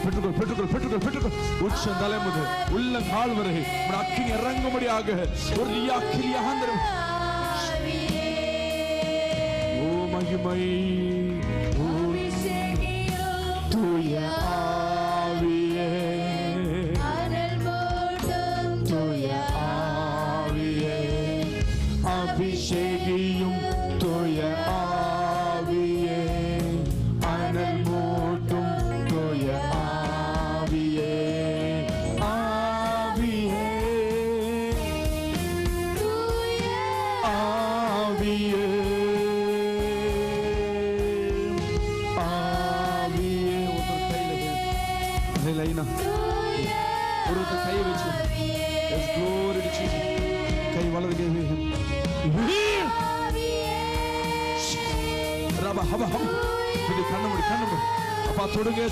பெற்றுக்கொள் பெற்றுக்கொள் பெற்றுக்கொள் பெற்றுக்கொள். உச்சம் தலை முதல் உள்ளங்கால் வரை அக்கினி இறங்கும்படியாக ஒரு அக்கினியாந்திரம். ஓ மகிமை தூய ஆவியே, தூய ஆவியே, அபிஷேகியும் தூய ஆவியே, அனல் மூட்டும் தூய ஆவியே, ஆவியே, ஆவியே, ஆவியே. ஒருத்தர் கையை வச்சு கை வலது கை கண்ணு முடி அப்பா தொடுங்க.